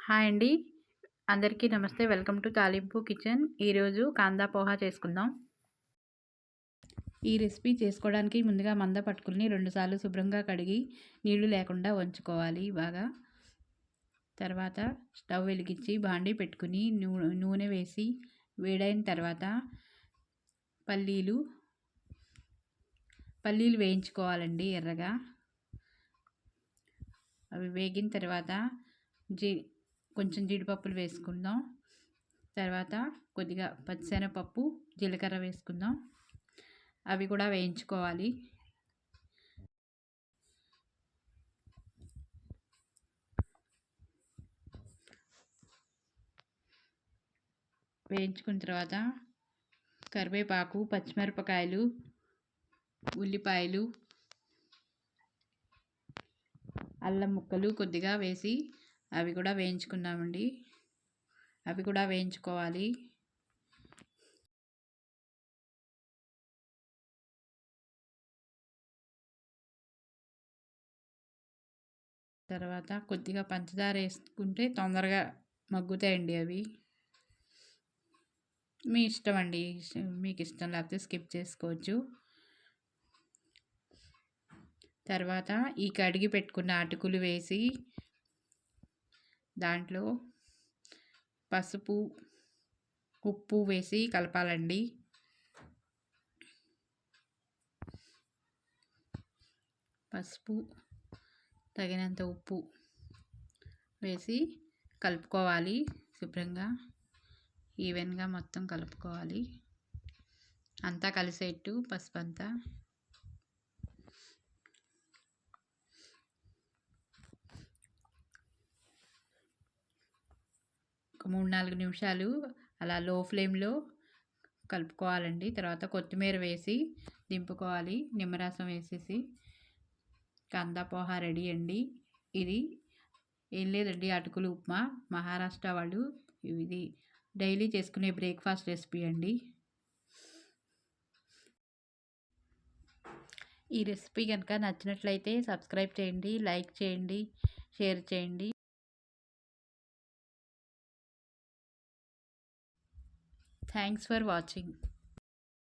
Hi అండి. అందరికీ నమస్తే. వెల్కమ్ టు తాలింపు కిచెన్. ఈరోజు కాందా పోహా చేసుకుందాం. ఈ రెసిపీ చేసుకోవడానికి ముందుగా మంద పట్టుకుని 2 సార్లు శుభ్రంగా కడిగి నీళ్లు లేకుండా వంచుకోవాలి బాగా. తర్వాత స్టవ్ వెలిగించి బాండీ పెట్టుకుని నూనె వేసి వేడైన తర్వాత పల్లీలు వేయించుకోవాలండి ఎర్రగా. అవి వేగిన తర్వాత కొంచెం జీడిపప్పులు వేసుకుందాం. తర్వాత కొద్దిగా పచ్చిశనగపప్పు, జీలకర్ర వేసుకుందాం. అవి కూడా వేయించుకోవాలి. వేయించుకున్న తర్వాత కరివేపాకు, పచ్చిమిరపకాయలు, ఉల్లిపాయలు, అల్లం ముక్కలు కొద్దిగా వేసి అవి కూడా వేయించుకుందామండి. అవి కూడా వేయించుకోవాలి. తర్వాత కొద్దిగా పంచదార వేసుకుంటే తొందరగా మగ్గుతాయండి అవి. మీ ఇష్టం అండి, మీకు ఇష్టం లేకపోతే స్కిప్ చేసుకోవచ్చు. తర్వాత ఈ కడిగి పెట్టుకున్న అటుకులు వేసి దాంట్లో పసుపు, ఉప్పు వేసి కలపాలండి. పసుపు, తగినంత ఉప్పు వేసి కలుపుకోవాలి. శుభ్రంగా ఈవెన్గా మొత్తం కలుపుకోవాలి. అంతా కలిసేట్టు పసుపు అంతా. ఒక 3-4 నిమిషాలు అలా లో ఫ్లేమ్లో కలుపుకోవాలండి. తర్వాత కొత్తిమీర వేసి దింపుకోవాలి. నిమ్మరసం వేసేసి కాందా పోహా రెడీ అండి. ఇది ఏం లేదండి, అటుకులు ఉప్మా. మహారాష్ట్ర వాళ్ళు ఇది డైలీ చేసుకునే బ్రేక్ఫాస్ట్ రెసిపీ అండి. ఈ రెసిపీ కనుక నచ్చినట్లయితే సబ్స్క్రైబ్ చేయండి, లైక్ చేయండి, షేర్ చేయండి. Thanks for watching.